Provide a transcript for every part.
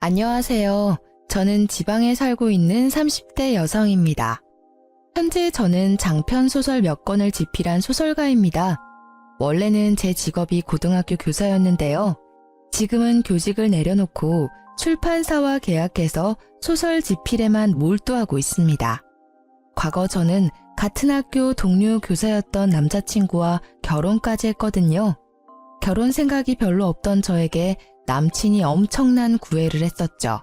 안녕하세요. 저는 지방에 살고 있는 30대 여성입니다. 현재 저는 장편 소설 몇 권을 집필한 소설가입니다. 원래는 제 직업이 고등학교 교사였는데요. 지금은 교직을 내려놓고 출판사와 계약해서 소설 집필에만 몰두하고 있습니다. 과거 저는 같은 학교 동료 교사였던 남자친구와 결혼까지 했거든요. 결혼 생각이 별로 없던 저에게 남친이 엄청난 구애를 했었죠.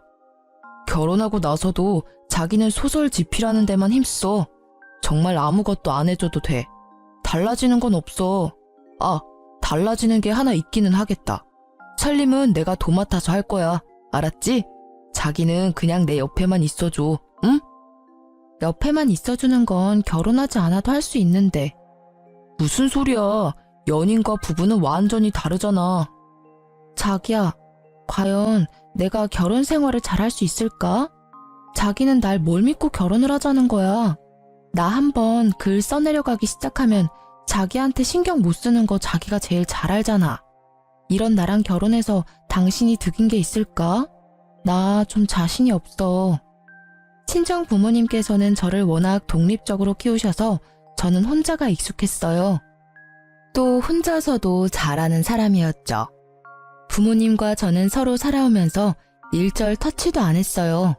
결혼하고 나서도 자기는 소설 집필하는 데만 힘써. 정말 아무것도 안 해줘도 돼. 달라지는 건 없어. 달라지는 게 하나 있기는 하겠다. 살림은 내가 도맡아서 할 거야. 알았지? 자기는 그냥 내 옆에만 있어줘. 응? 옆에만 있어주는 건 결혼하지 않아도 할 수 있는데. 무슨 소리야. 연인과 부부는 완전히 다르잖아. 자기야, 과연 내가 결혼 생활을 잘할 수 있을까? 자기는 날 뭘 믿고 결혼을 하자는 거야. 나 한번 글 써내려가기 시작하면 자기한테 신경 못 쓰는 거 자기가 제일 잘 알잖아. 이런 나랑 결혼해서 당신이 득인 게 있을까? 나 좀 자신이 없어. 친정 부모님께서는 저를 워낙 독립적으로 키우셔서 저는 혼자가 익숙했어요. 또 혼자서도 잘하는 사람이었죠. 부모님과 저는 서로 살아오면서 일절 터치도 안 했어요.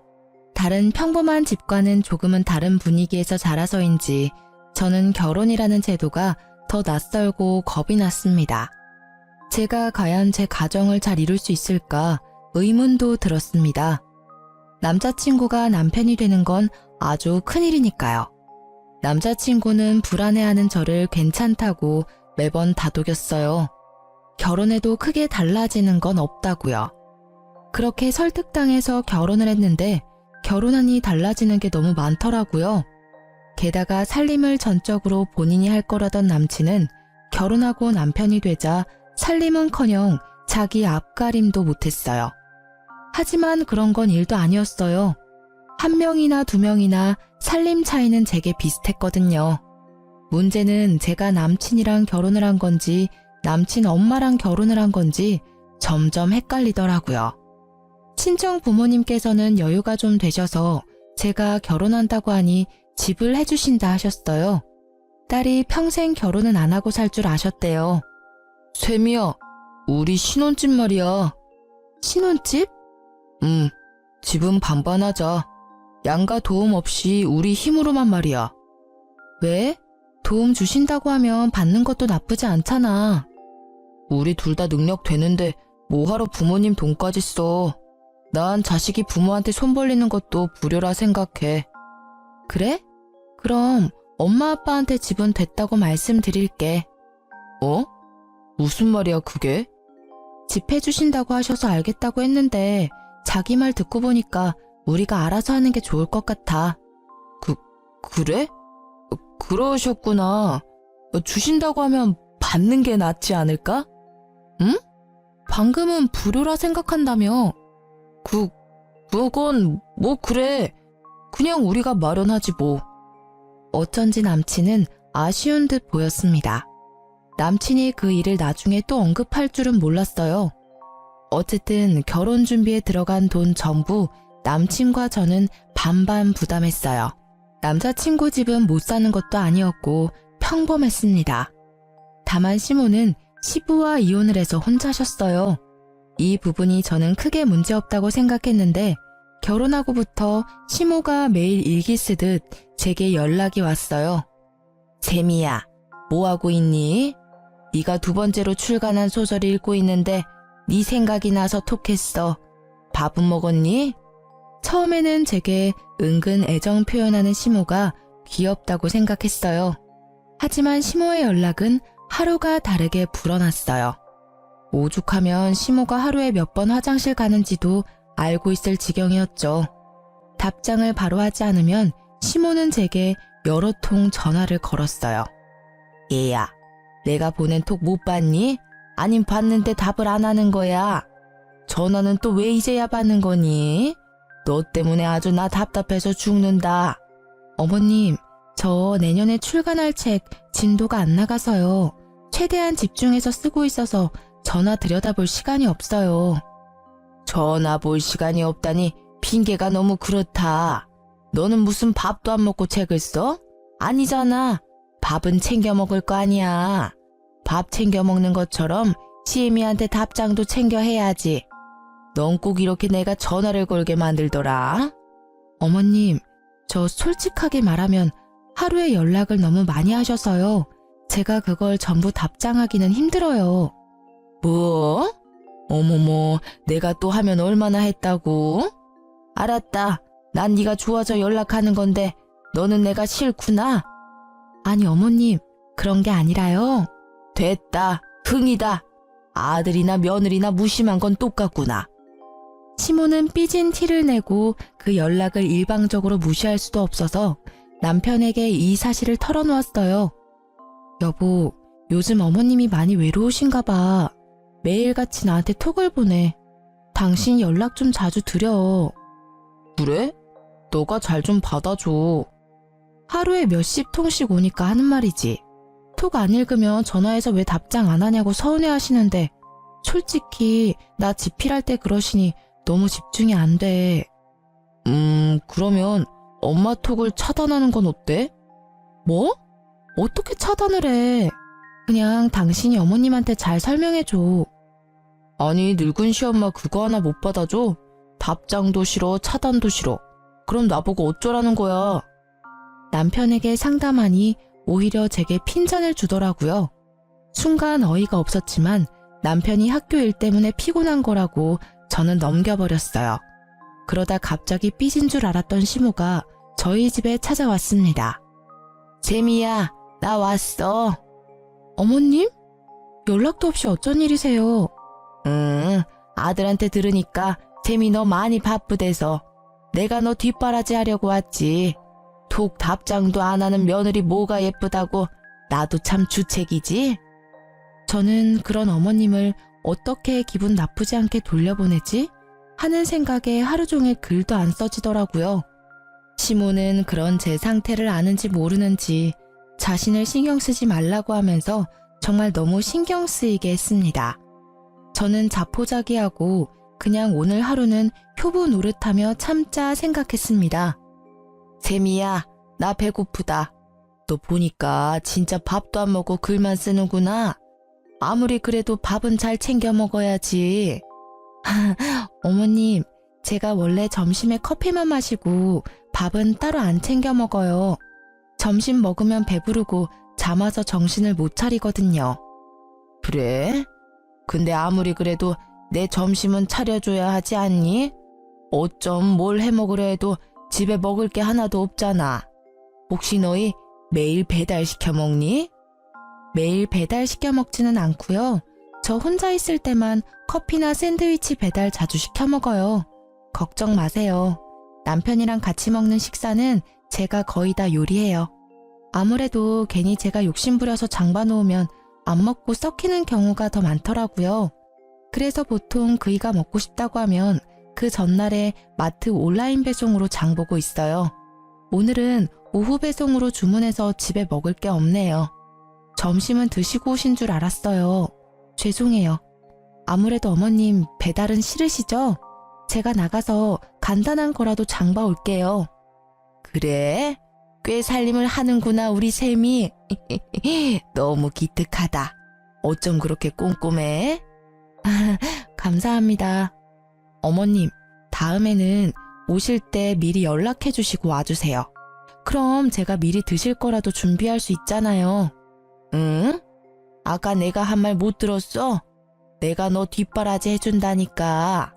다른 평범한 집과는 조금은 다른 분위기에서 자라서인지 저는 결혼이라는 제도가 더 낯설고 겁이 났습니다. 제가 과연 제 가정을 잘 이룰 수 있을까 의문도 들었습니다. 남자친구가 남편이 되는 건 아주 큰일이니까요. 남자친구는 불안해하는 저를 괜찮다고 매번 다독였어요. 결혼해도 크게 달라지는 건 없다고요. 그렇게 설득당해서 결혼을 했는데 결혼하니 달라지는 게 너무 많더라고요. 게다가 살림을 전적으로 본인이 할 거라던 남친은 결혼하고 남편이 되자 살림은커녕 자기 앞가림도 못했어요. 하지만 그런 건 일도 아니었어요. 한 명이나 두 명이나 살림 차이는 제게 비슷했거든요. 문제는 제가 남친이랑 결혼을 한 건지 남친 엄마랑 결혼을 한 건지 점점 헷갈리더라고요. 친정 부모님께서는 여유가 좀 되셔서 제가 결혼한다고 하니 집을 해주신다 하셨어요. 딸이 평생 결혼은 안 하고 살 줄 아셨대요. 샘이야, 우리 신혼집 말이야. 신혼집? 집은 반반하자. 양가 도움 없이 우리 힘으로만 말이야. 왜? 도움 주신다고 하면 받는 것도 나쁘지 않잖아. 우리 둘 다 능력 되는데 뭐하러 부모님 돈까지 써. 난 자식이 부모한테 손 벌리는 것도 불효라 생각해. 그래? 그럼 엄마 아빠한테 집은 됐다고 말씀드릴게. 무슨 말이야 그게? 집 해주신다고 하셔서 알겠다고 했는데 자기 말 듣고 보니까 우리가 알아서 하는 게 좋을 것 같아. 그래? 그러셨구나. 주신다고 하면 받는 게 낫지 않을까? 응? 방금은 불효라 생각한다며. 그건 뭐 그래. 그냥 우리가 마련하지 뭐. 어쩐지 남친은 아쉬운 듯 보였습니다. 남친이 그 일을 나중에 또 언급할 줄은 몰랐어요. 어쨌든 결혼 준비에 들어간 돈 전부 남친과 저는 반반 부담했어요. 남자친구 집은 못 사는 것도 아니었고 평범했습니다. 다만 시모는 시부와 이혼을 해서 혼자셨어요. 이 부분이 저는 크게 문제없다고 생각했는데 결혼하고부터 시모가 매일 일기 쓰듯 제게 연락이 왔어요. 재미야, 뭐하고 있니? 네가 두 번째로 출간한 소설을 읽고 있는데 네 생각이 나서 톡했어. 밥은 먹었니? 처음에는 제게 은근 애정 표현하는 시모가 귀엽다고 생각했어요. 하지만 시모의 연락은 하루가 다르게 불어났어요. 오죽하면 시모가 하루에 몇 번 화장실 가는지도 알고 있을 지경이었죠. 답장을 바로 하지 않으면 시모는 제게 여러 통 전화를 걸었어요. 얘야, 내가 보낸 톡 못 봤니? 아님 봤는데 답을 안 하는 거야. 전화는 또 왜 이제야 받는 거니? 너 때문에 아주 나 답답해서 죽는다. 어머님, 저 내년에 출간할 책 진도가 안 나가서요. 최대한 집중해서 쓰고 있어서 전화 들여다볼 시간이 없어요. 전화 볼 시간이 없다니 핑계가 너무 그렇다. 너는 무슨 밥도 안 먹고 책을 써? 아니잖아. 밥은 챙겨 먹을 거 아니야. 밥 챙겨 먹는 것처럼 시애미한테 답장도 챙겨 해야지. 넌 꼭 이렇게 내가 전화를 걸게 만들더라. 어머님, 저 솔직하게 말하면 하루에 연락을 너무 많이 하셔서요. 제가 그걸 전부 답장하기는 힘들어요. 뭐? 어머머, 내가 또 하면 얼마나 했다고? 알았다. 난 네가 좋아서 연락하는 건데 너는 내가 싫구나. 아니 어머님, 그런 게 아니라요. 됐다. 흥이다. 아들이나 며느리나 무심한 건 똑같구나. 시모는 삐진 티를 내고 그 연락을 일방적으로 무시할 수도 없어서 남편에게 이 사실을 털어놓았어요. 여보, 요즘 어머님이 많이 외로우신가 봐. 매일같이 나한테 톡을 보내. 당신 연락 좀 자주 드려. 그래? 너가 잘 좀 받아줘. 하루에 몇십 통씩 오니까 하는 말이지. 톡 안 읽으면 전화해서 왜 답장 안 하냐고 서운해 하시는데 솔직히 나 집필할 때 그러시니 너무 집중이 안 돼. 그러면 엄마 톡을 차단하는 건 어때? 뭐? 어떻게 차단을 해? 그냥 당신이 어머님한테 잘 설명해줘. 아니 늙은 시엄마 그거 하나 못 받아줘? 답장도 싫어, 차단도 싫어. 그럼 나보고 어쩌라는 거야? 남편에게 상담하니 오히려 제게 핀잔을 주더라고요. 순간 어이가 없었지만 남편이 학교 일 때문에 피곤한 거라고 저는 넘겨버렸어요. 그러다 갑자기 삐진 줄 알았던 시모가 저희 집에 찾아왔습니다. 재미야, 나 왔어. 어머님? 연락도 없이 어쩐 일이세요? 아들한테 들으니까 재미 너 많이 바쁘대서 내가 너 뒷바라지 하려고 왔지. 톡 답장도 안 하는 며느리 뭐가 예쁘다고. 나도 참 주책이지. 저는 그런 어머님을 어떻게 기분 나쁘지 않게 돌려보내지? 하는 생각에 하루 종일 글도 안 써지더라고요. 시모는 그런 제 상태를 아는지 모르는지 자신을 신경 쓰지 말라고 하면서 정말 너무 신경 쓰이게 했습니다. 저는 자포자기하고 그냥 오늘 하루는 효부 노릇하며 참자 생각했습니다. 세미야, 나 배고프다. 너 보니까 진짜 밥도 안 먹고 글만 쓰는구나. 아무리 그래도 밥은 잘 챙겨 먹어야지. 어머님, 제가 원래 점심에 커피만 마시고 밥은 따로 안 챙겨 먹어요. 점심 먹으면 배부르고 잠아서 정신을 못 차리거든요. 그래? 근데 아무리 그래도 내 점심은 차려줘야 하지 않니? 어쩜 뭘 해먹으려 해도 집에 먹을 게 하나도 없잖아. 혹시 너희 매일 배달시켜 먹니? 매일 배달시켜 먹지는 않고요. 저 혼자 있을 때만 커피나 샌드위치 배달 자주 시켜 먹어요. 걱정 마세요. 남편이랑 같이 먹는 식사는 제가 거의 다 요리해요. 아무래도 괜히 제가 욕심부려서 장봐 놓으면 안 먹고 썩히는 경우가 더 많더라고요. 그래서 보통 그이가 먹고 싶다고 하면 그 전날에 마트 온라인 배송으로 장 보고 있어요. 오늘은 오후 배송으로 주문해서 집에 먹을 게 없네요. 점심은 드시고 오신 줄 알았어요. 죄송해요. 아무래도 어머님 배달은 싫으시죠? 제가 나가서 간단한 거라도 장봐 올게요. 그래? 꽤 살림을 하는구나 우리 셈이. 너무 기특하다. 어쩜 그렇게 꼼꼼해? 감사합니다. 어머님, 다음에는 오실 때 미리 연락해 주시고 와주세요. 그럼 제가 미리 드실 거라도 준비할 수 있잖아요. 응? 아까 내가 한 말 못 들었어? 내가 너 뒷바라지 해준다니까.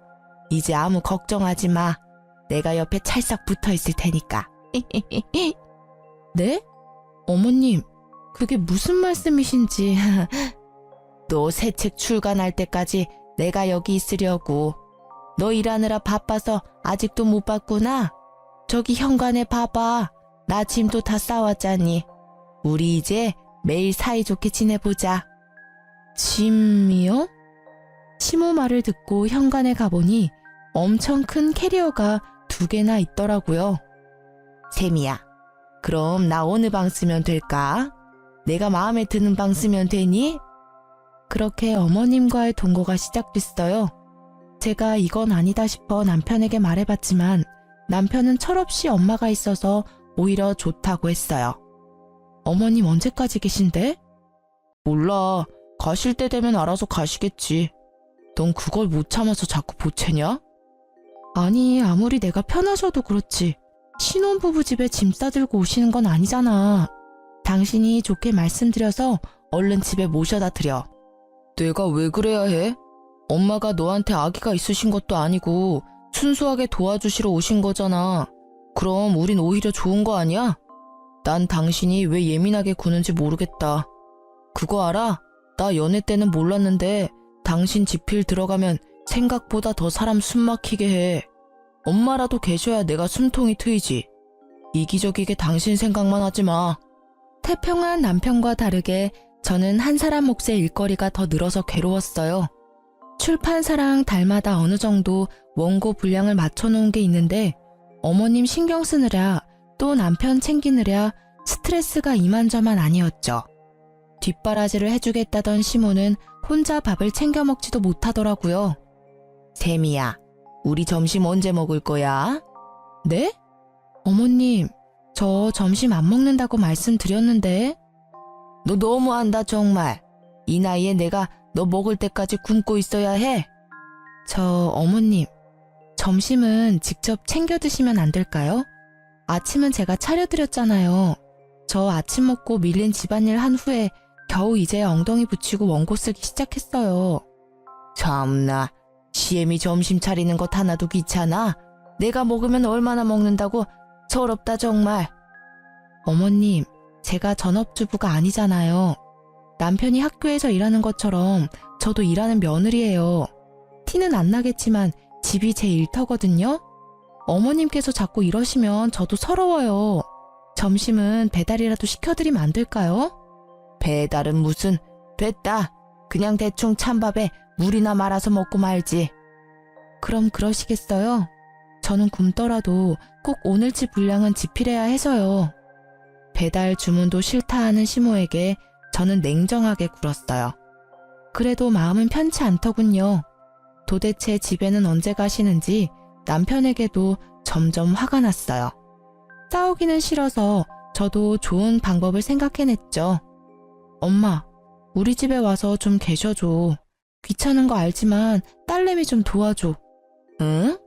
이제 아무 걱정하지 마. 내가 옆에 찰싹 붙어 있을 테니까. 네? 어머님, 그게 무슨 말씀이신지. 너 새 책 출간할 때까지 내가 여기 있으려고. 너 일하느라 바빠서 아직도 못 봤구나. 저기 현관에 봐봐. 나 짐도 다 싸왔잖니. 우리 이제 매일 사이좋게 지내보자. 짐이요? 시모 말을 듣고 현관에 가보니 엄청 큰 캐리어가 2개나 있더라고요. 세미야, 그럼 나 어느 방 쓰면 될까? 내가 마음에 드는 방 쓰면 되니? 그렇게 어머님과의 동거가 시작됐어요. 제가 이건 아니다 싶어 남편에게 말해봤지만 남편은 철없이 엄마가 있어서 오히려 좋다고 했어요. 어머님 언제까지 계신데? 몰라. 가실 때 되면 알아서 가시겠지. 넌 그걸 못 참아서 자꾸 보채냐? 아니, 아무리 내가 편하셔도 그렇지. 신혼부부 집에 짐 싸들고 오시는 건 아니잖아. 당신이 좋게 말씀드려서 얼른 집에 모셔다 드려. 내가 왜 그래야 해? 엄마가 너한테 아기가 있으신 것도 아니고 순수하게 도와주시러 오신 거잖아. 그럼 우린 오히려 좋은 거 아니야? 난 당신이 왜 예민하게 구는지 모르겠다. 그거 알아? 나 연애 때는 몰랐는데 당신 지필 들어가면 생각보다 더 사람 숨 막히게 해. 엄마라도 계셔야 내가 숨통이 트이지. 이기적이게 당신 생각만 하지 마. 태평한 남편과 다르게 저는 한 사람 몫의 일거리가 더 늘어서 괴로웠어요. 출판사랑 달마다 어느 정도 원고 분량을 맞춰놓은 게 있는데 어머님 신경 쓰느라 또 남편 챙기느라 스트레스가 이만저만 아니었죠. 뒷바라지를 해주겠다던 시모는 혼자 밥을 챙겨 먹지도 못하더라고요. 세미야, 우리 점심 언제 먹을 거야? 네? 어머님, 저 점심 안 먹는다고 말씀드렸는데. 너 너무한다 정말. 이 나이에 내가 너 먹을 때까지 굶고 있어야 해? 어머님, 점심은 직접 챙겨 드시면 안 될까요? 아침은 제가 차려드렸잖아요. 저 아침 먹고 밀린 집안일 한 후에 겨우 이제 엉덩이 붙이고 원고 쓰기 시작했어요. 참나, 시엠이 점심 차리는 것 하나도 귀찮아? 내가 먹으면 얼마나 먹는다고? 서럽다 정말. 어머님, 제가 전업주부가 아니잖아요. 남편이 학교에서 일하는 것처럼 저도 일하는 며느리예요. 티는 안 나겠지만 집이 제 일터거든요. 어머님께서 자꾸 이러시면 저도 서러워요. 점심은 배달이라도 시켜드리면 안 될까요? 배달은 무슨. 됐다. 그냥 대충 찬밥에 물이나 말아서 먹고 말지. 그럼 그러시겠어요? 저는 굶더라도 꼭 오늘치 분량은 지필해야 해서요. 배달 주문도 싫다 하는 시모에게 저는 냉정하게 굴었어요. 그래도 마음은 편치 않더군요. 도대체 집에는 언제 가시는지 남편에게도 점점 화가 났어요. 싸우기는 싫어서 저도 좋은 방법을 생각해냈죠. 엄마, 우리 집에 와서 좀 계셔줘. 귀찮은 거 알지만 딸내미 좀 도와줘. 응?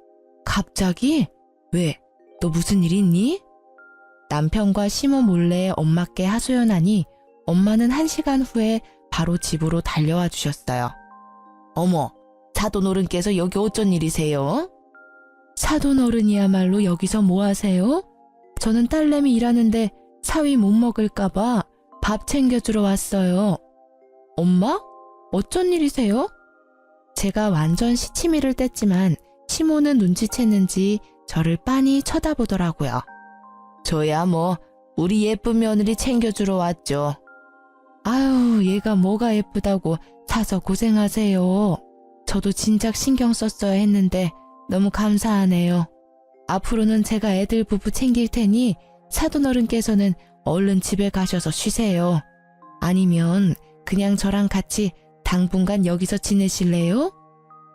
갑자기? 왜? 너 무슨 일 있니? 남편과 시모 몰래 엄마께 하소연하니 엄마는 1시간 후에 바로 집으로 달려와 주셨어요. 어머, 사돈어른께서 여기 어쩐 일이세요? 사돈어른이야말로 여기서 뭐 하세요? 저는 딸내미 일하는데 사위 못 먹을까봐 밥 챙겨주러 왔어요. 엄마? 어쩐 일이세요? 제가 완전 시치미를 뗐지만 시모는 눈치챘는지 저를 빤히 쳐다보더라고요. 저야 뭐 우리 예쁜 며느리 챙겨주러 왔죠. 아유, 얘가 뭐가 예쁘다고 사서 고생하세요. 저도 진작 신경 썼어야 했는데 너무 감사하네요. 앞으로는 제가 애들 부부 챙길 테니 사돈어른께서는 얼른 집에 가셔서 쉬세요. 아니면 그냥 저랑 같이 당분간 여기서 지내실래요?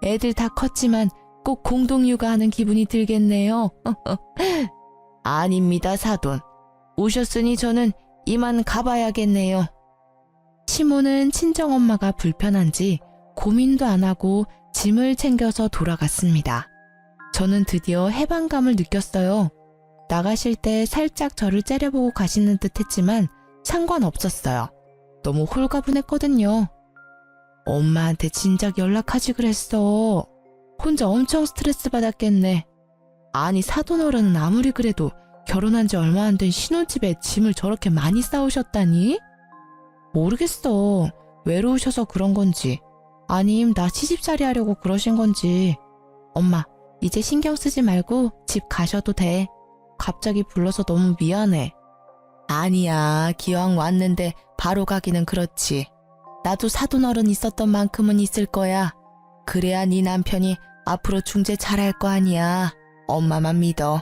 애들 다 컸지만 꼭 공동육아하는 기분이 들겠네요. 아닙니다, 사돈. 오셨으니 저는 이만 가봐야겠네요. 시모는 친정엄마가 불편한지 고민도 안 하고 짐을 챙겨서 돌아갔습니다. 저는 드디어 해방감을 느꼈어요. 나가실 때 살짝 저를 째려보고 가시는 듯 했지만 상관없었어요. 너무 홀가분했거든요. 엄마한테 진작 연락하지 그랬어. 혼자 엄청 스트레스 받았겠네. 아니, 사돈어른은 아무리 그래도 결혼한 지 얼마 안 된 신혼집에 짐을 저렇게 많이 싸우셨다니? 모르겠어. 외로우셔서 그런 건지 아님 나 시집살이 하려고 그러신 건지. 엄마, 이제 신경 쓰지 말고 집 가셔도 돼. 갑자기 불러서 너무 미안해. 아니야, 기왕 왔는데 바로 가기는 그렇지. 나도 사돈어른 있었던 만큼은 있을 거야. 그래야 네 남편이 앞으로 중재 잘할 거 아니야. 엄마만 믿어.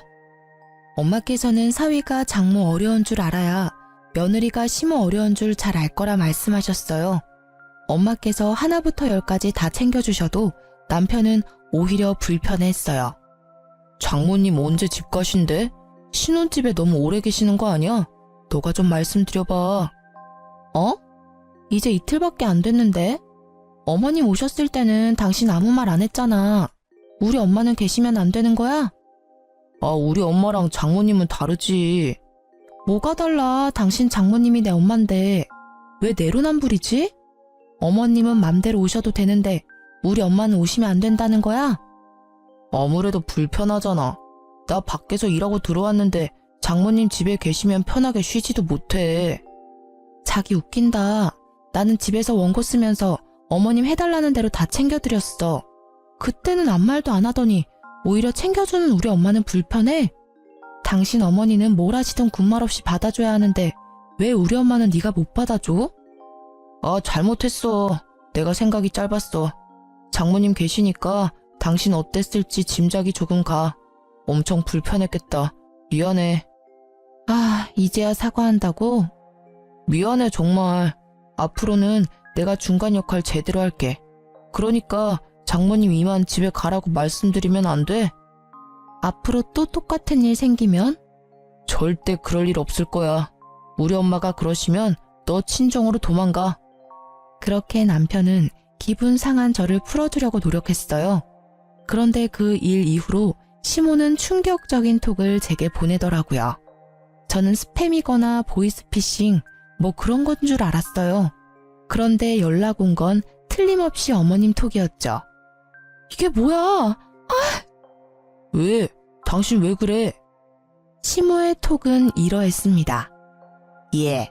엄마께서는 사위가 장모 어려운 줄 알아야 며느리가 시모 어려운 줄 잘 알 거라 말씀하셨어요. 엄마께서 하나부터 10까지 다 챙겨주셔도 남편은 오히려 불편했어요. 장모님 언제 집 가신대? 신혼집에 너무 오래 계시는 거 아니야? 너가 좀 말씀드려봐. 어? 이제 이틀밖에 안 됐는데? 어머님 오셨을 때는 당신 아무 말 안 했잖아. 우리 엄마는 계시면 안 되는 거야? 아, 우리 엄마랑 장모님은 다르지. 뭐가 달라? 당신 장모님이 내 엄만데. 왜 내로남불이지? 어머님은 맘대로 오셔도 되는데 우리 엄마는 오시면 안 된다는 거야? 아무래도 불편하잖아. 나 밖에서 일하고 들어왔는데 장모님 집에 계시면 편하게 쉬지도 못해. 자기 웃긴다. 나는 집에서 원고 쓰면서 어머님 해달라는 대로 다 챙겨드렸어. 그때는 아무 말도 안 하더니 오히려 챙겨주는 우리 엄마는 불편해? 당신 어머니는 뭘 하시든 군말 없이 받아줘야 하는데 왜 우리 엄마는 네가 못 받아줘? 아, 잘못했어. 내가 생각이 짧았어. 장모님 계시니까 당신 어땠을지 짐작이 조금 가. 엄청 불편했겠다. 미안해. 아, 이제야 사과한다고? 미안해 정말. 앞으로는 내가 중간 역할 제대로 할게. 그러니까 장모님 이만 집에 가라고 말씀드리면 안 돼? 앞으로 또 똑같은 일 생기면? 절대 그럴 일 없을 거야. 우리 엄마가 그러시면 너 친정으로 도망가. 그렇게 남편은 기분 상한 저를 풀어주려고 노력했어요. 그런데 그 일 이후로 시모는 충격적인 톡을 제게 보내더라고요. 저는 스팸이거나 보이스피싱 뭐 그런 건 줄 알았어요. 그런데 연락 온 건 틀림없이 어머님 톡이었죠. 이게 뭐야? 아! 왜? 당신 왜 그래? 시모의 톡은 이러했습니다. 예,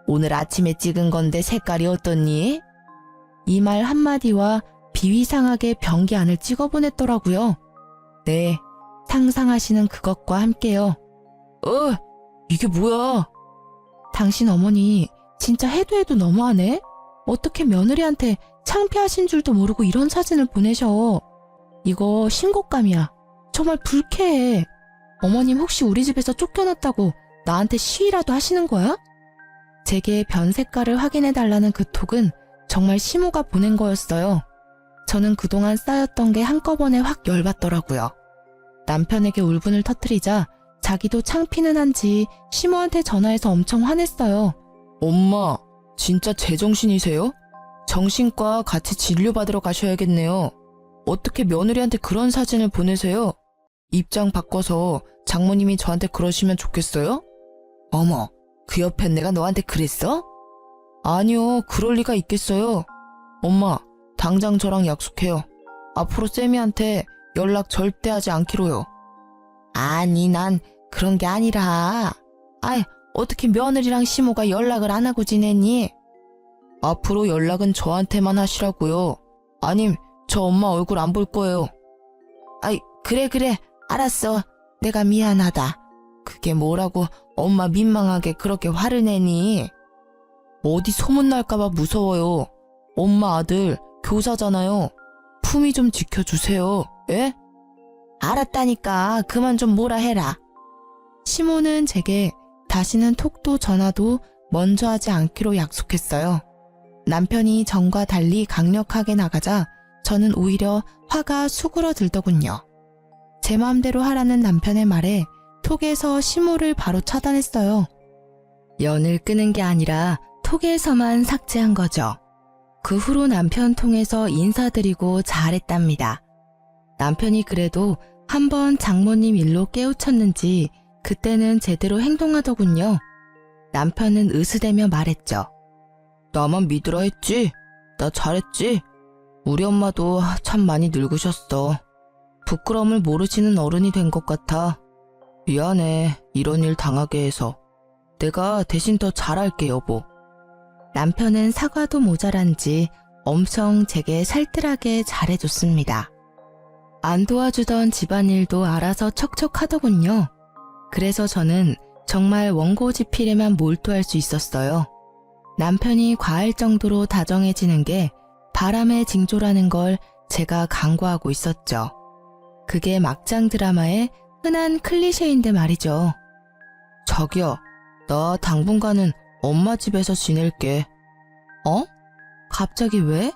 오늘 아침에 찍은 건데 색깔이 어떻니? 이 말 한마디와 비위상하게 변기 안을 찍어보냈더라고요. 네, 상상하시는 그것과 함께요. 이게 뭐야? 당신 어머니 진짜 해도 해도 너무하네? 어떻게 며느리한테 창피하신 줄도 모르고 이런 사진을 보내셔. 이거 신곡감이야. 정말 불쾌해. 어머님 혹시 우리 집에서 쫓겨났다고 나한테 시위라도 하시는 거야? 제게 변 색깔을 확인해달라는 그 톡은 정말 시모가 보낸 거였어요. 저는 그동안 쌓였던 게 한꺼번에 확 열받더라고요. 남편에게 울분을 터뜨리자 자기도 창피는 한지 시모한테 전화해서 엄청 화냈어요. 엄마, 진짜 제정신이세요? 정신과 같이 진료받으러 가셔야겠네요. 어떻게 며느리한테 그런 사진을 보내세요? 입장 바꿔서 장모님이 저한테 그러시면 좋겠어요? 어머, 그 옆엔 내가 너한테 그랬어? 아니요, 그럴 리가 있겠어요. 엄마, 당장 저랑 약속해요. 앞으로 쌤이한테 연락 절대 하지 않기로요. 아니, 난 그런 게 아니라. 아이, 어떻게 며느리랑 시모가 연락을 안 하고 지냈니? 앞으로 연락은 저한테만 하시라고요. 아님, 저 엄마 얼굴 안 볼 거예요. 아이, 그래, 알았어. 내가 미안하다. 그게 뭐라고 엄마 민망하게 그렇게 화를 내니? 어디 소문날까봐 무서워요. 엄마 아들 교사잖아요. 품위 좀 지켜주세요. 예? 알았다니까 그만 좀 뭐라 해라. 시모는 제게 다시는 톡도 전화도 먼저 하지 않기로 약속했어요. 남편이 전과 달리 강력하게 나가자 저는 오히려 화가 수그러들더군요. 제 마음대로 하라는 남편의 말에 톡에서 시모를 바로 차단했어요. 연을 끄는 게 아니라 톡에서만 삭제한 거죠. 그 후로 남편 통해서 인사드리고 잘했답니다. 남편이 그래도 한번 장모님 일로 깨우쳤는지 그때는 제대로 행동하더군요. 남편은 으스대며 말했죠. 나만 믿으라 했지? 나 잘했지? 우리 엄마도 참 많이 늙으셨어. 부끄러움을 모르시는 어른이 된 것 같아. 미안해, 이런 일 당하게 해서. 내가 대신 더 잘할게, 여보. 남편은 사과도 모자란지 엄청 제게 살뜰하게 잘해줬습니다. 안 도와주던 집안일도 알아서 척척 하더군요. 그래서 저는 정말 원고지필에만 몰두할 수 있었어요. 남편이 과할 정도로 다정해지는 게 바람의 징조라는 걸 제가 간과하고 있었죠. 그게 막장 드라마의 흔한 클리셰인데 말이죠. 자기야, 나 당분간은 엄마 집에서 지낼게. 갑자기 왜?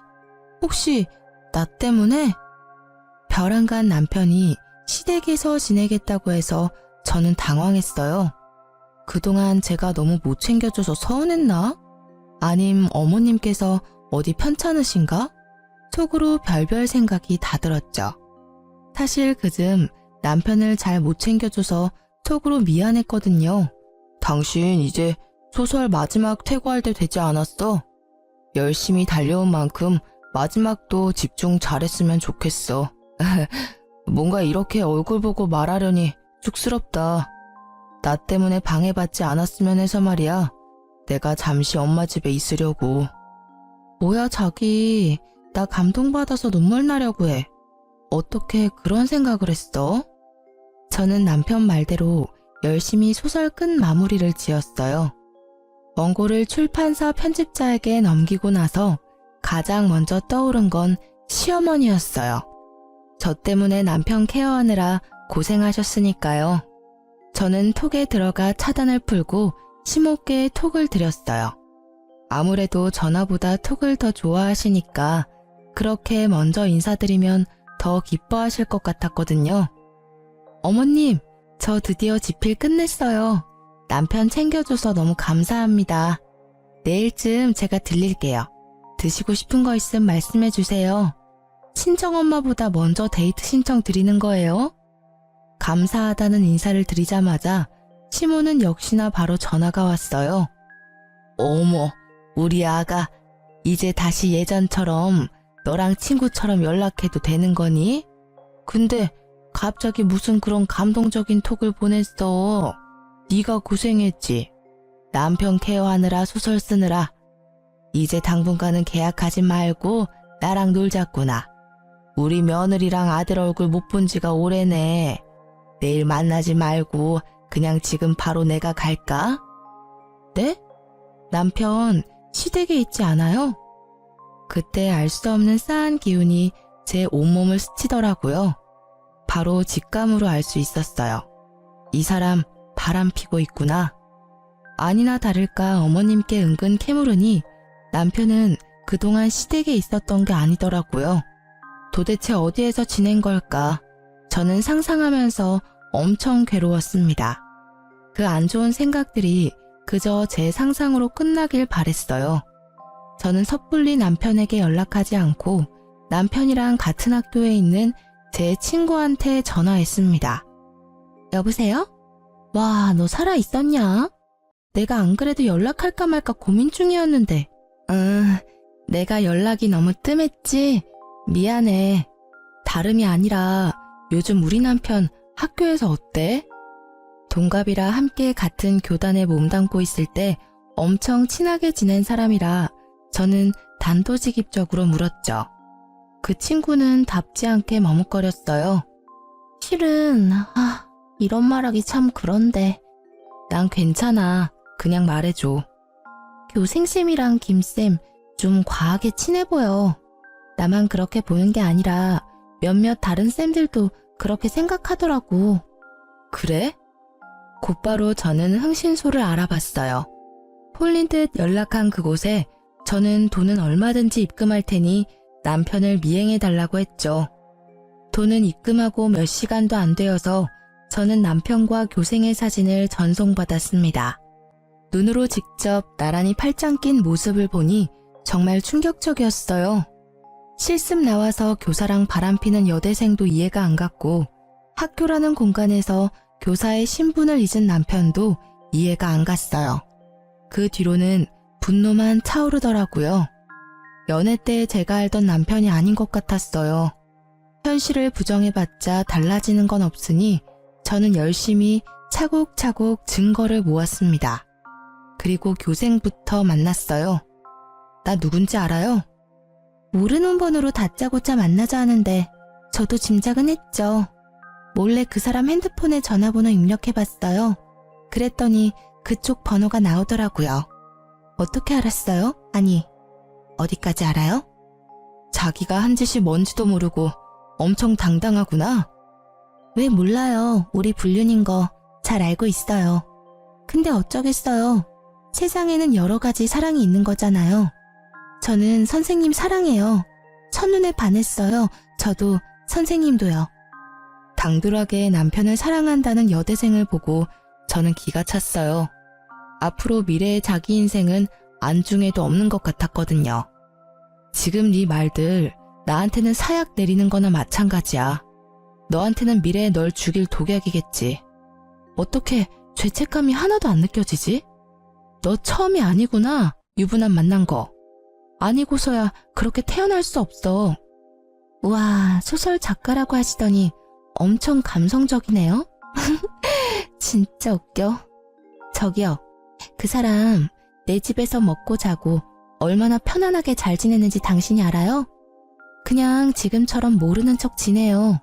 혹시 나 때문에? 벼랑간 남편이 시댁에서 지내겠다고 해서 저는 당황했어요. 그동안 제가 너무 못 챙겨줘서 서운했나? 아님 어머님께서 어디 편찮으신가? 속으로 별별 생각이 다 들었죠. 사실 그즘 남편을 잘 못 챙겨줘서 속으로 미안했거든요. 당신 이제 소설 마지막 퇴고할 때 되지 않았어? 열심히 달려온 만큼 마지막도 집중 잘했으면 좋겠어. 뭔가 이렇게 얼굴 보고 말하려니 쑥스럽다. 나 때문에 방해받지 않았으면 해서 말이야. 내가 잠시 엄마 집에 있으려고. 뭐야 자기, 나 감동받아서 눈물 나려고 해. 어떻게 그런 생각을 했어? 저는 남편 말대로 열심히 소설 끝 마무리를 지었어요. 원고를 출판사 편집자에게 넘기고 나서 가장 먼저 떠오른 건 시어머니였어요. 저 때문에 남편 케어하느라 고생하셨으니까요. 저는 톡에 들어가 차단을 풀고 심호께 톡을 드렸어요. 아무래도 전화보다 톡을 더 좋아하시니까 그렇게 먼저 인사드리면 더 기뻐하실 것 같았거든요. 어머님, 저 드디어 집필 끝냈어요. 남편 챙겨줘서 너무 감사합니다. 내일쯤 제가 들릴게요. 드시고 싶은 거 있으면 말씀해 주세요. 친정엄마보다 먼저 데이트 신청 드리는 거예요? 감사하다는 인사를 드리자마자 시모는 역시나 바로 전화가 왔어요. 어머, 우리 아가 이제 다시 예전처럼 너랑 친구처럼 연락해도 되는 거니? 근데 갑자기 무슨 그런 감동적인 톡을 보냈어. 네가 고생했지. 남편 케어하느라 소설 쓰느라. 이제 당분간은 계약하지 말고 나랑 놀자꾸나. 우리 며느리랑 아들 얼굴 못 본 지가 오래네. 내일 만나지 말고 그냥 지금 바로 내가 갈까? 네? 남편 시댁에 있지 않아요? 그때 알 수 없는 싸한 기운이 제 온몸을 스치더라고요. 바로 직감으로 알 수 있었어요. 이 사람 바람 피고 있구나. 아니나 다를까 어머님께 은근 캐물으니 남편은 그동안 시댁에 있었던 게 아니더라고요. 도대체 어디에서 지낸 걸까? 저는 상상하면서 엄청 괴로웠습니다. 그 안 좋은 생각들이 그저 제 상상으로 끝나길 바랬어요. 저는 섣불리 남편에게 연락하지 않고 남편이랑 같은 학교에 있는 제 친구한테 전화했습니다. 여보세요? 와, 너 살아있었냐? 내가 안 그래도 연락할까 말까 고민 중이었는데. 내가 연락이 너무 뜸했지? 미안해. 다름이 아니라 요즘 우리 남편 학교에서 어때? 동갑이라 함께 같은 교단에 몸담고 있을 때 엄청 친하게 지낸 사람이라 저는 단도직입적으로 물었죠. 그 친구는 답지 않게 머뭇거렸어요. 실은 이런 말하기 참 그런데. 난 괜찮아. 그냥 말해줘. 교생쌤이랑 김쌤 좀 과하게 친해 보여. 나만 그렇게 보는 게 아니라 몇몇 다른 쌤들도 그렇게 생각하더라고. 그래? 곧바로 저는 흥신소를 알아봤어요. 홀린 듯 연락한 그곳에 저는 돈은 얼마든지 입금할 테니 남편을 미행해달라고 했죠. 돈은 입금하고 몇 시간도 안 되어서 저는 남편과 교생의 사진을 전송받았습니다. 눈으로 직접 나란히 팔짱 낀 모습을 보니 정말 충격적이었어요. 실습 나와서 교사랑 바람피는 여대생도 이해가 안 갔고 학교라는 공간에서 교사의 신분을 잊은 남편도 이해가 안 갔어요. 그 뒤로는 분노만 차오르더라고요. 연애 때 제가 알던 남편이 아닌 것 같았어요. 현실을 부정해봤자 달라지는 건 없으니 저는 열심히 차곡차곡 증거를 모았습니다. 그리고 교생부터 만났어요. 나 누군지 알아요? 모르는 번호로 다짜고짜 만나자 하는데 저도 짐작은 했죠. 몰래 그 사람 핸드폰에 전화번호 입력해봤어요. 그랬더니 그쪽 번호가 나오더라고요. 어떻게 알았어요? 아니, 어디까지 알아요? 자기가 한 짓이 뭔지도 모르고 엄청 당당하구나. 왜 몰라요. 우리 불륜인 거 잘 알고 있어요. 근데 어쩌겠어요. 세상에는 여러 가지 사랑이 있는 거잖아요. 저는 선생님 사랑해요. 첫눈에 반했어요. 저도 선생님도요. 당돌하게 남편을 사랑한다는 여대생을 보고 저는 기가 찼어요. 앞으로 미래의 자기 인생은 안중에도 없는 것 같았거든요. 지금 네 말들 나한테는 사약 내리는 거나 마찬가지야. 너한테는 미래에 널 죽일 독약이겠지. 어떻게 죄책감이 하나도 안 느껴지지? 너 처음이 아니구나, 유부남 만난 거. 아니고서야 그렇게 태어날 수 없어. 우와, 소설 작가라고 하시더니 엄청 감성적이네요. 진짜 웃겨. 저기요, 그 사람 내 집에서 먹고 자고 얼마나 편안하게 잘 지내는지 당신이 알아요? 그냥 지금처럼 모르는 척 지내요.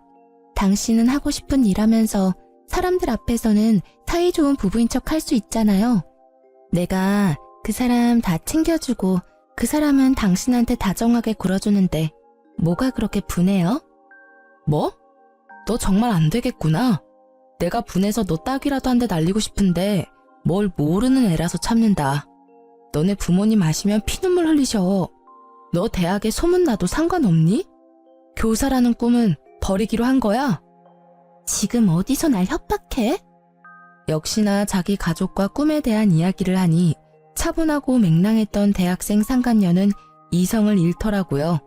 당신은 하고 싶은 일 하면서 사람들 앞에서는 사이좋은 부부인 척 할 수 있잖아요. 내가 그 사람 다 챙겨주고 그 사람은 당신한테 다정하게 굴어주는데 뭐가 그렇게 분해요? 뭐? 너 정말 안 되겠구나. 내가 분해서 너 딱이라도 한 대 날리고 싶은데 뭘 모르는 애라서 참는다. 너네 부모님 아시면 피눈물 흘리셔. 너 대학에 소문나도 상관없니? 교사라는 꿈은 버리기로 한 거야? 지금 어디서 날 협박해? 역시나 자기 가족과 꿈에 대한 이야기를 하니 차분하고 맹랑했던 대학생 상간녀는 이성을 잃더라고요.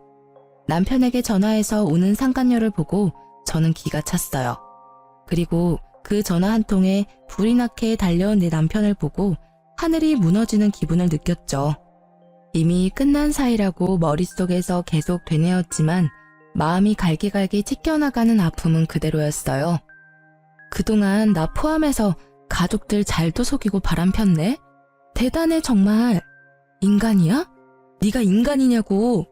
남편에게 전화해서 오는 상간녀를 보고 저는 기가 찼어요. 그리고 그 전화 한 통에 불이 나게 달려온 내 남편을 보고 하늘이 무너지는 기분을 느꼈죠. 이미 끝난 사이라고 머릿속에서 계속 되뇌었지만 마음이 갈기갈기 찢겨나가는 아픔은 그대로였어요. 그동안 나 포함해서 가족들 잘도 속이고 바람폈네? 대단해 정말. 인간이야? 네가 인간이냐고.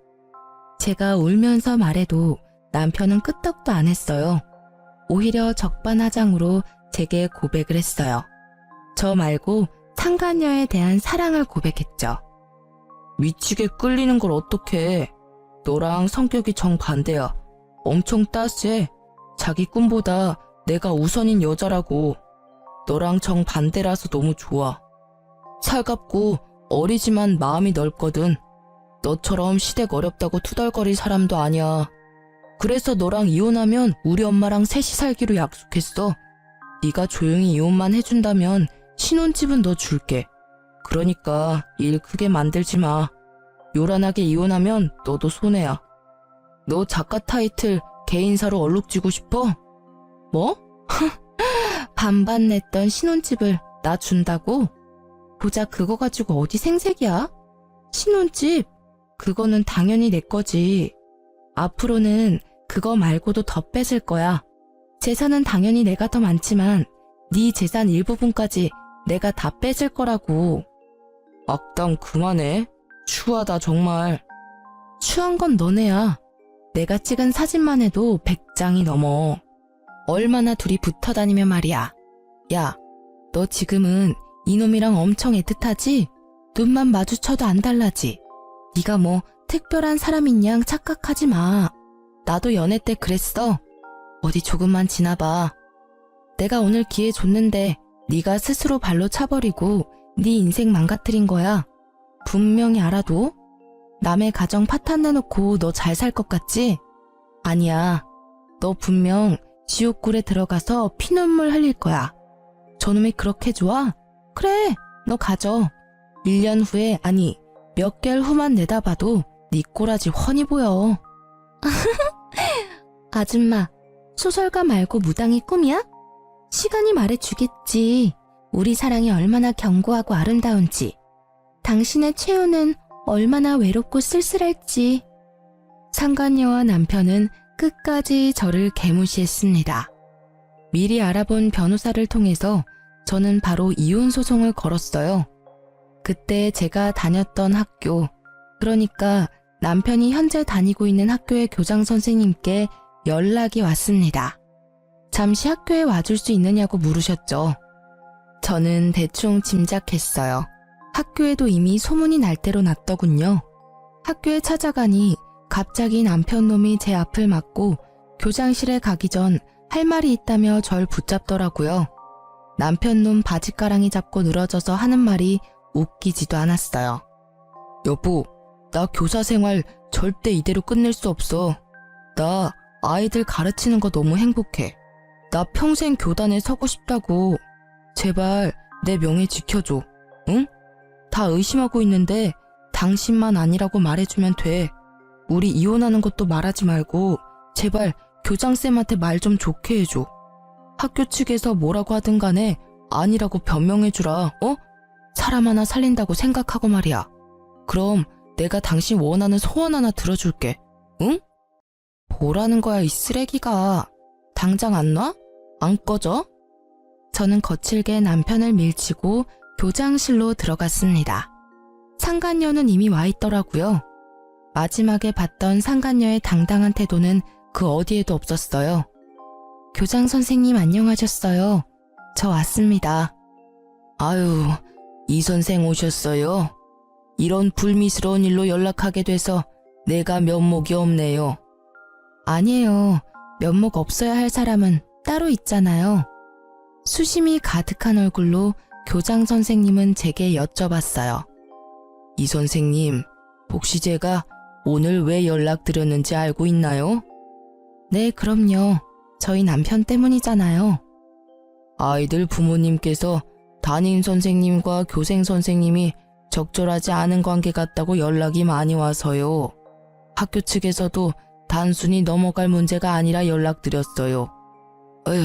제가 울면서 말해도 남편은 끄떡도 안 했어요. 오히려 적반하장으로 제게 고백을 했어요. 저 말고 상간녀에 대한 사랑을 고백했죠. 미치게 끌리는 걸 어떡해. 너랑 성격이 정반대야. 엄청 따스해. 자기 꿈보다 내가 우선인 여자라고. 너랑 정반대라서 너무 좋아. 살갑고 어리지만 마음이 넓거든. 너처럼 시댁 어렵다고 투덜거릴 사람도 아니야. 그래서 너랑 이혼하면 우리 엄마랑 셋이 살기로 약속했어. 네가 조용히 이혼만 해준다면 신혼집은 너 줄게. 그러니까 일 크게 만들지 마. 요란하게 이혼하면 너도 손해야. 너 작가 타이틀 개인사로 얼룩지고 싶어? 뭐? 반반 냈던 신혼집을 나 준다고? 고작 그거 가지고 어디 생색이야? 신혼집? 그거는 당연히 내 거지. 앞으로는 그거 말고도 더 뺏을 거야. 재산은 당연히 내가 더 많지만 네 재산 일부분까지 내가 다 뺏을 거라고. 악당 그만해. 추하다 정말. 추한 건 너네야. 내가 찍은 사진만 해도 100장이 넘어. 얼마나 둘이 붙어 다니면 말이야. 야, 너 지금은 이놈이랑 엄청 애틋하지? 눈만 마주쳐도 안 달라지? 네가 뭐 특별한 사람인 양 착각하지 마. 나도 연애 때 그랬어. 어디 조금만 지나봐. 내가 오늘 기회 줬는데 네가 스스로 발로 차버리고 네 인생 망가뜨린 거야. 분명히 알아도. 남의 가정 파탄 내놓고 너 잘 살 것 같지? 아니야. 너 분명 지옥굴에 들어가서 피눈물 흘릴 거야. 저놈이 그렇게 좋아? 그래, 너 가져. 1년 후에, 아니 몇 개월 후만 내다봐도 네 꼬라지 훤히 보여. 아줌마, 소설가 말고 무당이 꿈이야? 시간이 말해주겠지. 우리 사랑이 얼마나 견고하고 아름다운지. 당신의 최후는 얼마나 외롭고 쓸쓸할지. 상간녀와 남편은 끝까지 저를 개무시했습니다. 미리 알아본 변호사를 통해서 저는 바로 이혼 소송을 걸었어요. 그때 제가 다녔던 학교, 그러니까 남편이 현재 다니고 있는 학교의 교장 선생님께 연락이 왔습니다. 잠시 학교에 와줄 수 있느냐고 물으셨죠. 저는 대충 짐작했어요. 학교에도 이미 소문이 날 대로 났더군요. 학교에 찾아가니 갑자기 남편 놈이 제 앞을 막고 교장실에 가기 전 할 말이 있다며 절 붙잡더라고요. 남편 놈 바지가랑이 잡고 늘어져서 하는 말이 웃기지도 않았어요. 여보, 나 교사 생활 절대 이대로 끝낼 수 없어. 나 아이들 가르치는 거 너무 행복해. 나 평생 교단에 서고 싶다고. 제발 내 명예 지켜줘. 응? 다 의심하고 있는데 당신만 아니라고 말해주면 돼. 우리 이혼하는 것도 말하지 말고 제발 교장쌤한테 말 좀 좋게 해줘. 학교 측에서 뭐라고 하든 간에 아니라고 변명해주라. 사람 하나 살린다고 생각하고 말이야. 그럼 내가 당신 원하는 소원 하나 들어줄게. 응? 뭐라는 거야 이 쓰레기가. 당장 안 놔? 안 꺼져? 저는 거칠게 남편을 밀치고 교장실로 들어갔습니다. 상간녀는 이미 와 있더라고요. 마지막에 봤던 상간녀의 당당한 태도는 그 어디에도 없었어요. 교장 선생님 안녕하셨어요. 저 왔습니다. 아유, 이 선생 오셨어요. 이런 불미스러운 일로 연락하게 돼서 내가 면목이 없네요. 아니에요. 면목 없어야 할 사람은 따로 있잖아요. 수심이 가득한 얼굴로 교장 선생님은 제게 여쭤봤어요. 이 선생님, 혹시 제가 오늘 왜 연락드렸는지 알고 있나요? 네, 그럼요. 저희 남편 때문이잖아요. 아이들 부모님께서 담임 선생님과 교생 선생님이 적절하지 않은 관계 같다고 연락이 많이 와서요. 학교 측에서도 단순히 넘어갈 문제가 아니라 연락드렸어요. 에휴,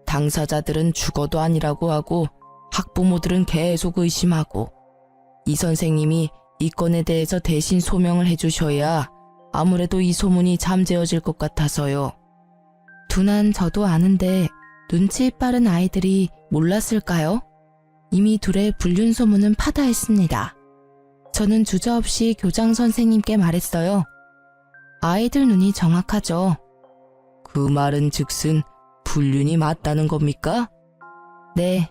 당사자들은 죽어도 아니라고 하고 학부모들은 계속 의심하고 이 선생님이 이 건에 대해서 대신 소명을 해주셔야 아무래도 이 소문이 잠재워질 것 같아서요. 둔한 저도 아는데 눈치 빠른 아이들이 몰랐을까요? 이미 둘의 불륜 소문은 파다했습니다. 저는 주저없이 교장 선생님께 말했어요. 아이들 눈이 정확하죠. 그 말은 즉슨 불륜이 맞다는 겁니까? 네,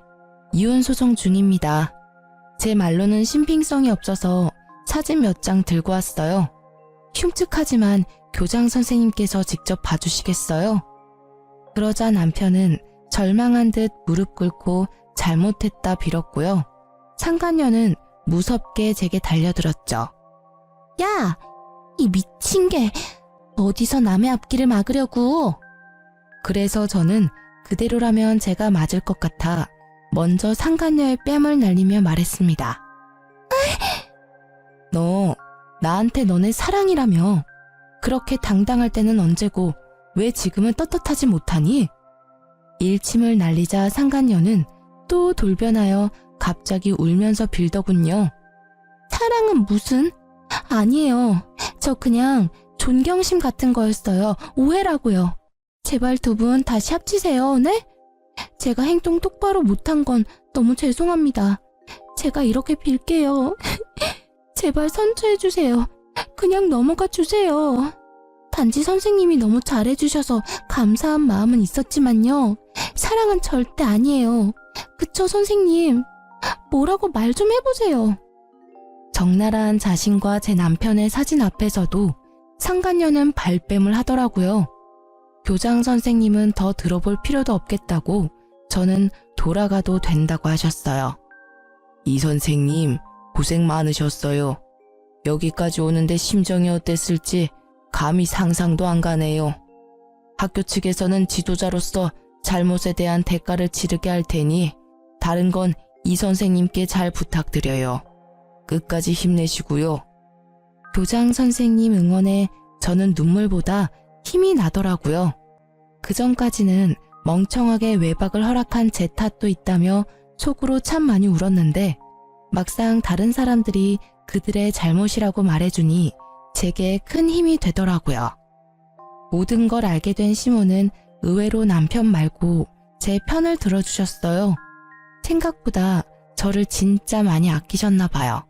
이혼 소송 중입니다. 제 말로는 신빙성이 없어서 사진 몇 장 들고 왔어요. 흉측하지만 교장 선생님께서 직접 봐주시겠어요? 그러자 남편은 절망한 듯 무릎 꿇고 잘못했다 빌었고요. 상간녀는 무섭게 제게 달려들었죠. 야! 이 미친 게 어디서 남의 앞길을 막으려고. 그래서 저는 그대로라면 제가 맞을 것 같아 먼저 상간녀의 뺨을 날리며 말했습니다. 너 나한테 너네 사랑이라며. 그렇게 당당할 때는 언제고 왜 지금은 떳떳하지 못하니? 일침을 날리자 상간녀는 또 돌변하여 갑자기 울면서 빌더군요. 사랑은 무슨? 아니에요. 저 그냥 존경심 같은 거였어요. 오해라고요. 제발 두 분 다시 합치세요. 네? 제가 행동 똑바로 못한 건 너무 죄송합니다. 제가 이렇게 빌게요. 제발 선처해주세요. 그냥 넘어가 주세요. 단지 선생님이 너무 잘해주셔서 감사한 마음은 있었지만요. 사랑은 절대 아니에요. 그쵸, 선생님? 뭐라고 말 좀 해보세요. 적나라한 자신과 제 남편의 사진 앞에서도 상간녀는 발뺌을 하더라고요. 교장 선생님은 더 들어볼 필요도 없겠다고 저는 돌아가도 된다고 하셨어요. 이 선생님 고생 많으셨어요. 여기까지 오는데 심정이 어땠을지 감히 상상도 안 가네요. 학교 측에서는 지도자로서 잘못에 대한 대가를 치르게 할 테니 다른 건 이 선생님께 잘 부탁드려요. 끝까지 힘내시고요. 교장 선생님 응원에 저는 눈물보다 힘이 나더라고요. 그전까지는 멍청하게 외박을 허락한 제 탓도 있다며 속으로 참 많이 울었는데 막상 다른 사람들이 그들의 잘못이라고 말해주니 제게 큰 힘이 되더라고요. 모든 걸 알게 된 시모는 의외로 남편 말고 제 편을 들어주셨어요. 생각보다 저를 진짜 많이 아끼셨나 봐요.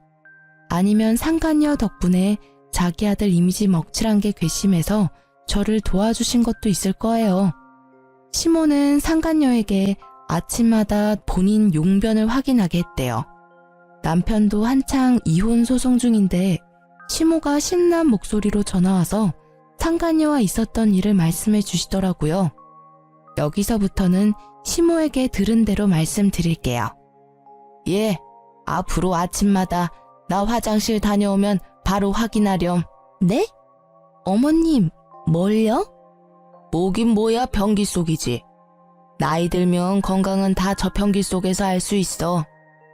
아니면 상간녀 덕분에 자기 아들 이미지 먹칠한 게 괘씸해서 저를 도와주신 것도 있을 거예요. 시모는 상간녀에게 아침마다 본인 용변을 확인하게 했대요. 남편도 한창 이혼 소송 중인데 시모가 신난 목소리로 전화와서 상간녀와 있었던 일을 말씀해 주시더라고요. 여기서부터는 시모에게 들은 대로 말씀드릴게요. 예, 앞으로 아침마다 나 화장실 다녀오면 바로 확인하렴. 네? 어머님, 뭘요? 뭐긴 뭐야, 변기 속이지. 나이 들면 건강은 다 저 변기 속에서 알 수 있어.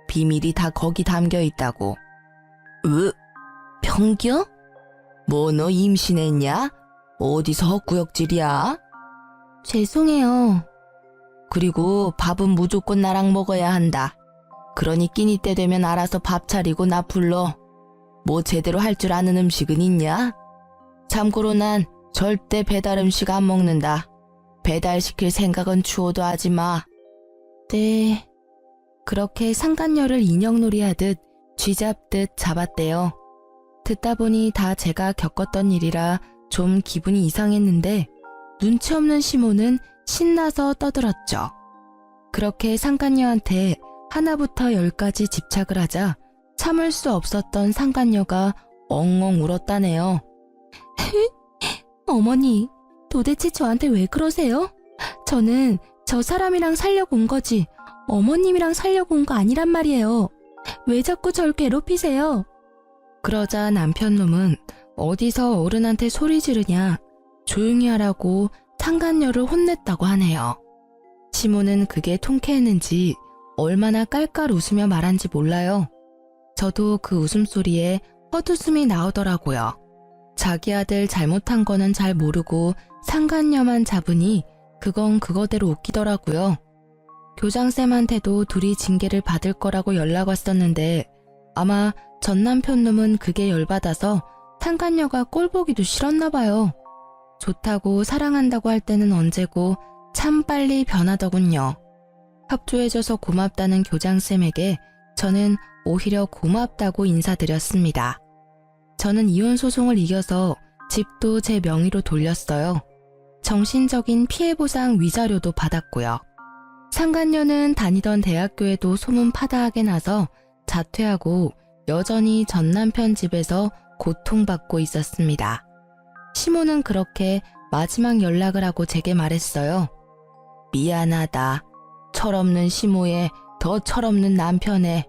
비밀이 다 거기 담겨 있다고. 변기요? 뭐 너 임신했냐? 어디서 헛구역질이야? 죄송해요. 그리고 밥은 무조건 나랑 먹어야 한다. 그러니 끼니 때 되면 알아서 밥 차리고 나 불러. 뭐 제대로 할 줄 아는 음식은 있냐? 참고로 난 절대 배달 음식 안 먹는다. 배달시킬 생각은 추호도 하지 마. 네. 그렇게 상간녀를 인형놀이 하듯 쥐잡듯 잡았대요. 듣다 보니 다 제가 겪었던 일이라 좀 기분이 이상했는데 눈치 없는 시모는 신나서 떠들었죠. 그렇게 상간녀한테 하나부터 10까지 집착을 하자 참을 수 없었던 상간녀가 엉엉 울었다네요. 어머니, 도대체 저한테 왜 그러세요? 저는 저 사람이랑 살려고 온 거지 어머님이랑 살려고 온 거 아니란 말이에요. 왜 자꾸 절 괴롭히세요? 그러자 남편놈은 어디서 어른한테 소리 지르냐, 조용히 하라고 상간녀를 혼냈다고 하네요. 시모는 그게 통쾌했는지 얼마나 깔깔 웃으며 말한지 몰라요. 저도 그 웃음소리에 헛웃음이 나오더라고요. 자기 아들 잘못한 거는 잘 모르고 상간녀만 잡으니 그건 그거대로 웃기더라고요. 교장쌤한테도 둘이 징계를 받을 거라고 연락 왔었는데 아마 전 남편놈은 그게 열받아서 상간녀가 꼴보기도 싫었나 봐요. 좋다고 사랑한다고 할 때는 언제고 참 빨리 변하더군요. 협조해줘서 고맙다는 교장쌤에게 저는 오히려 고맙다고 인사드렸습니다. 저는 이혼 소송을 이겨서 집도 제 명의로 돌렸어요. 정신적인 피해보상 위자료도 받았고요. 상간녀는 다니던 대학교에도 소문 파다하게 나서 자퇴하고 여전히 전 남편 집에서 고통받고 있었습니다. 시모는 그렇게 마지막 연락을 하고 제게 말했어요. 미안하다. 철없는 시모에 더 철없는 남편에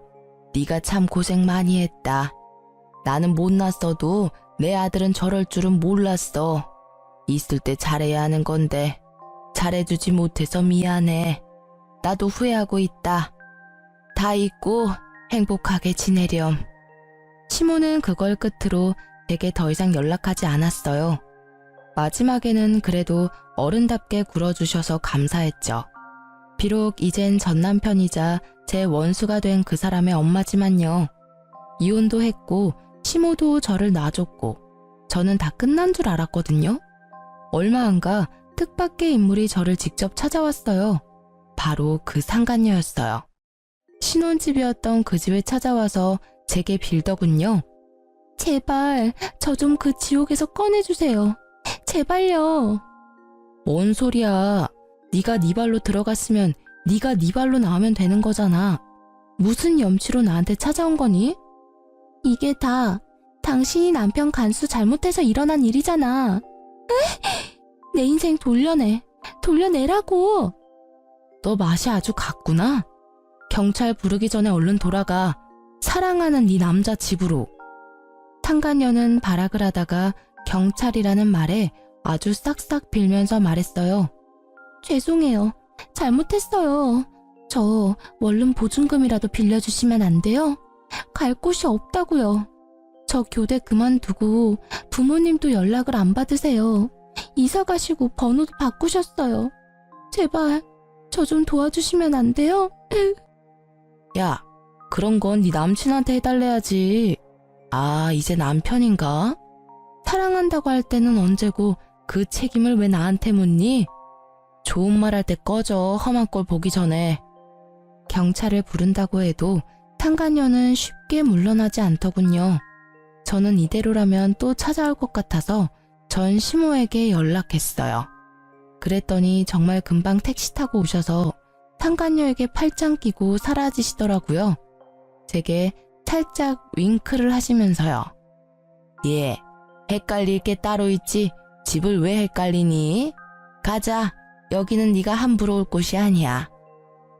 네가 참 고생 많이 했다. 나는 못났어도 내 아들은 저럴 줄은 몰랐어. 있을 때 잘해야 하는 건데 잘해주지 못해서 미안해. 나도 후회하고 있다. 다 잊고 행복하게 지내렴. 시모는 그걸 끝으로 제게 더 이상 연락하지 않았어요. 마지막에는 그래도 어른답게 굴어주셔서 감사했죠. 비록 이젠 전 남편이자 제 원수가 된 그 사람의 엄마지만요. 이혼도 했고 시모도 저를 놔줬고 저는 다 끝난 줄 알았거든요. 얼마 안가 뜻밖의 인물이 저를 직접 찾아왔어요. 바로 그 상간녀였어요. 신혼집이었던 그 집에 찾아와서 제게 빌더군요. 제발 저 좀 그 지옥에서 꺼내주세요. 제발요. 뭔 소리야. 네가 네 발로 들어갔으면 네가 네 발로 나오면 되는 거잖아. 무슨 염치로 나한테 찾아온 거니? 이게 다 당신이 남편 간수 잘못해서 일어난 일이잖아. 내 인생 돌려내라고. 너 맛이 아주 갔구나. 경찰 부르기 전에 얼른 돌아가. 사랑하는 네 남자 집으로. 상간녀는 발악을 하다가 경찰이라는 말에 아주 싹싹 빌면서 말했어요. 죄송해요. 잘못했어요. 저 원룸 보증금이라도 빌려주시면 안 돼요? 갈 곳이 없다고요. 저 교대 그만두고 부모님도 연락을 안 받으세요. 이사 가시고 번호도 바꾸셨어요. 제발 저 좀 도와주시면 안 돼요? 야, 그런 건 네 남친한테 해달래야지. 아, 이제 남편인가? 사랑한다고 할 때는 언제고 그 책임을 왜 나한테 묻니? 좋은 말 할 때 꺼져. 험한 꼴 보기 전에. 경찰을 부른다고 해도 상간녀는 쉽게 물러나지 않더군요. 저는 이대로라면 또 찾아올 것 같아서 전 시모에게 연락했어요. 그랬더니 정말 금방 택시 타고 오셔서 상간녀에게 팔짱 끼고 사라지시더라고요. 제게 살짝 윙크를 하시면서요. 예, 헷갈릴 게 따로 있지. 집을 왜 헷갈리니? 가자. 여기는 네가 함부로 올 곳이 아니야.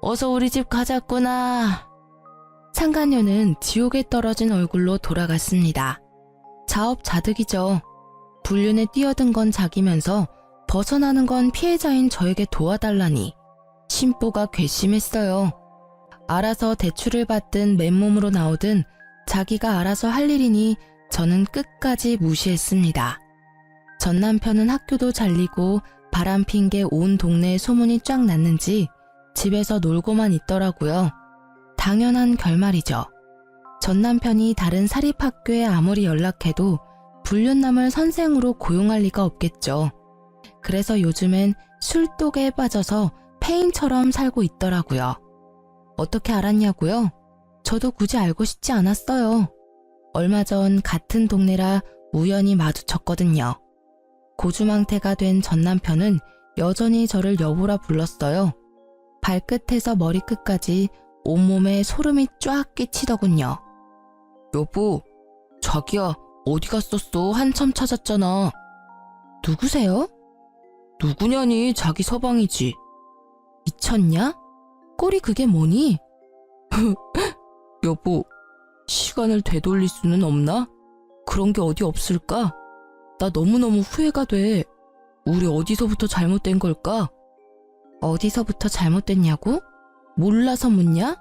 어서 우리 집 가자꾸나. 상간녀는 지옥에 떨어진 얼굴로 돌아갔습니다. 자업자득이죠. 불륜에 뛰어든 건 자기면서 벗어나는 건 피해자인 저에게 도와달라니 심보가 괘씸했어요. 알아서 대출을 받든 맨몸으로 나오든 자기가 알아서 할 일이니 저는 끝까지 무시했습니다. 전 남편은 학교도 잘리고 바람핀 게 온 동네에 소문이 쫙 났는지 집에서 놀고만 있더라고요. 당연한 결말이죠. 전 남편이 다른 사립학교에 아무리 연락해도 불륜남을 선생으로 고용할 리가 없겠죠. 그래서 요즘엔 술독에 빠져서 폐인처럼 살고 있더라고요. 어떻게 알았냐고요? 저도 굳이 알고 싶지 않았어요. 얼마 전 같은 동네라 우연히 마주쳤거든요. 고주망태가 된 전 남편은 여전히 저를 여보라 불렀어요. 발끝에서 머리끝까지 온몸에 소름이 쫙 끼치더군요. 여보, 자기야 어디 갔었어? 한참 찾았잖아. 누구세요? 누구냐니, 자기 서방이지. 미쳤냐? 꼴이 그게 뭐니? 여보, 시간을 되돌릴 수는 없나? 그런 게 어디 없을까? 나 너무너무 후회가 돼. 우리 어디서부터 잘못된 걸까? 어디서부터 잘못됐냐고? 몰라서 묻냐?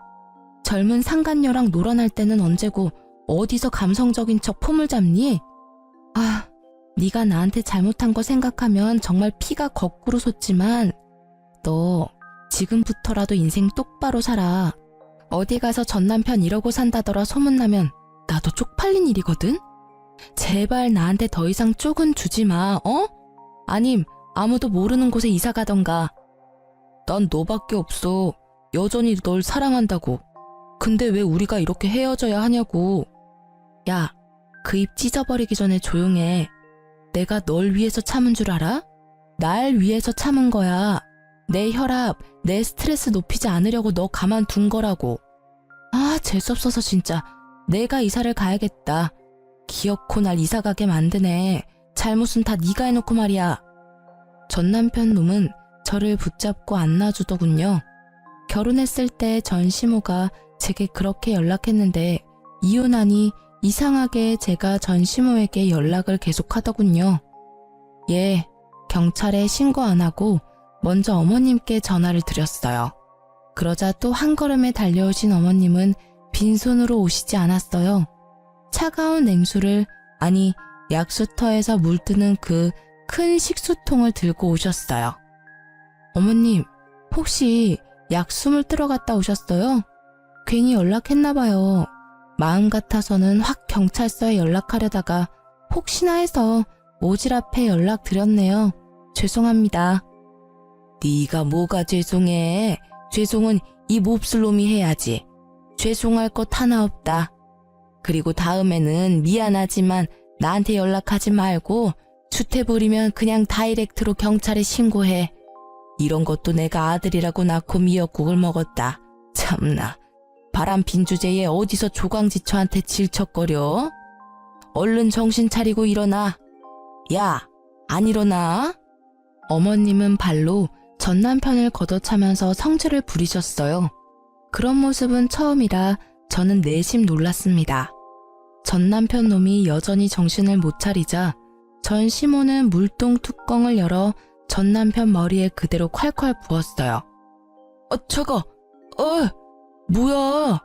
젊은 상간녀랑 놀아날 때는 언제고 어디서 감성적인 척 폼을 잡니? 아, 네가 나한테 잘못한 거 생각하면 정말 피가 거꾸로 솟지만 너 지금부터라도 인생 똑바로 살아. 어디 가서 전 남편 이러고 산다더라 소문나면 나도 쪽팔린 일이거든? 제발 나한테 더 이상 쪽은 주지 마, 어? 아님 아무도 모르는 곳에 이사 가던가. 난 너밖에 없어. 여전히 널 사랑한다고. 근데 왜 우리가 이렇게 헤어져야 하냐고. 야, 그 입 찢어버리기 전에 조용해. 내가 널 위해서 참은 줄 알아? 날 위해서 참은 거야. 내 혈압, 내 스트레스 높이지 않으려고 너 가만둔 거라고. 아, 재수없어서 진짜. 내가 이사를 가야겠다. 기어코 날 이사 가게 만드네. 잘못은 다 네가 해놓고 말이야. 전 남편 놈은 저를 붙잡고 안 놔주더군요. 결혼했을 때 전 시모가 제게 그렇게 연락했는데 이혼하니 이상하게 제가 전 시모에게 연락을 계속하더군요. 예, 경찰에 신고 안 하고 먼저 어머님께 전화를 드렸어요. 그러자 또 한 걸음에 달려오신 어머님은 빈손으로 오시지 않았어요. 차가운 냉수를, 아니 약수터에서 물뜨는 그 큰 식수통을 들고 오셨어요. 어머님, 혹시 약숨을 뜨러 갔다 오셨어요? 괜히 연락했나봐요. 마음 같아서는 확 경찰서에 연락하려다가 혹시나 해서 오지랖에 연락드렸네요. 죄송합니다. 네가 뭐가 죄송해. 죄송은 이 몹쓸 놈이 해야지. 죄송할 것 하나 없다. 그리고 다음에는 미안하지만 나한테 연락하지 말고 주태부리면 그냥 다이렉트로 경찰에 신고해. 이런 것도 내가 아들이라고 낳고 미역국을 먹었다. 참나. 바람핀 주제에 어디서 조강지처한테 질척거려? 얼른 정신 차리고 일어나. 야, 안 일어나? 어머님은 발로 전 남편을 걷어차면서 성질을 부리셨어요. 그런 모습은 처음이라 저는 내심 놀랐습니다. 전 남편 놈이 여전히 정신을 못 차리자 전 시모는 물통 뚜껑을 열어 전 남편 머리에 그대로 콸콸 부었어요. 차가, 뭐야?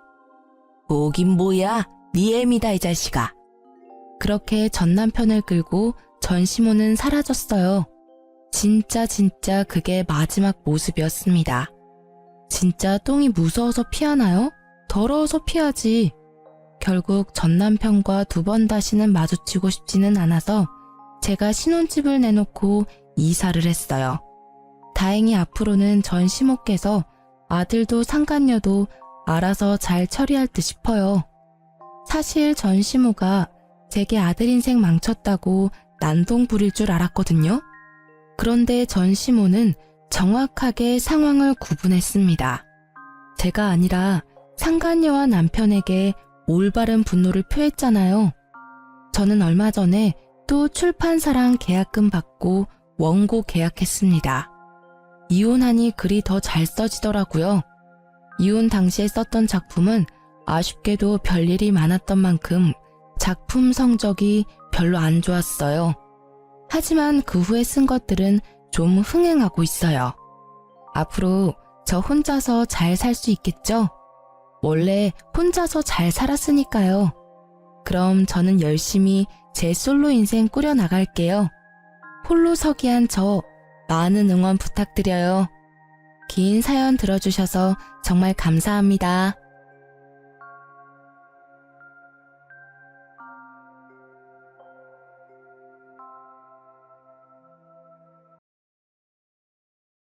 뭐긴 뭐야? 네 애미다 이 자식아. 그렇게 전 남편을 끌고 전 시모는 사라졌어요. 진짜 그게 마지막 모습이었습니다. 진짜 똥이 무서워서 피하나요? 더러워서 피하지. 결국 전 남편과 두 번 다시는 마주치고 싶지는 않아서 제가 신혼집을 내놓고 이사를 했어요. 다행히 앞으로는 전 시모께서 아들도 상간녀도 알아서 잘 처리할 듯 싶어요. 사실 전 시모가 제게 아들 인생 망쳤다고 난동 부릴 줄 알았거든요. 그런데 전 시모는 정확하게 상황을 구분했습니다. 제가 아니라 상간녀와 남편에게 올바른 분노를 표했잖아요. 저는 얼마 전에 또 출판사랑 계약금 받고 원고 계약했습니다. 이혼하니 글이 더 잘 써지더라고요. 이혼 당시에 썼던 작품은 아쉽게도 별일이 많았던 만큼 작품 성적이 별로 안 좋았어요. 하지만 그 후에 쓴 것들은 좀 흥행하고 있어요. 앞으로 저 혼자서 잘 살 수 있겠죠? 원래 혼자서 잘 살았으니까요. 그럼 저는 열심히 제 솔로 인생 꾸려나갈게요. 홀로서기한 저 많은 응원 부탁드려요. 긴 사연 들어주셔서 정말 감사합니다.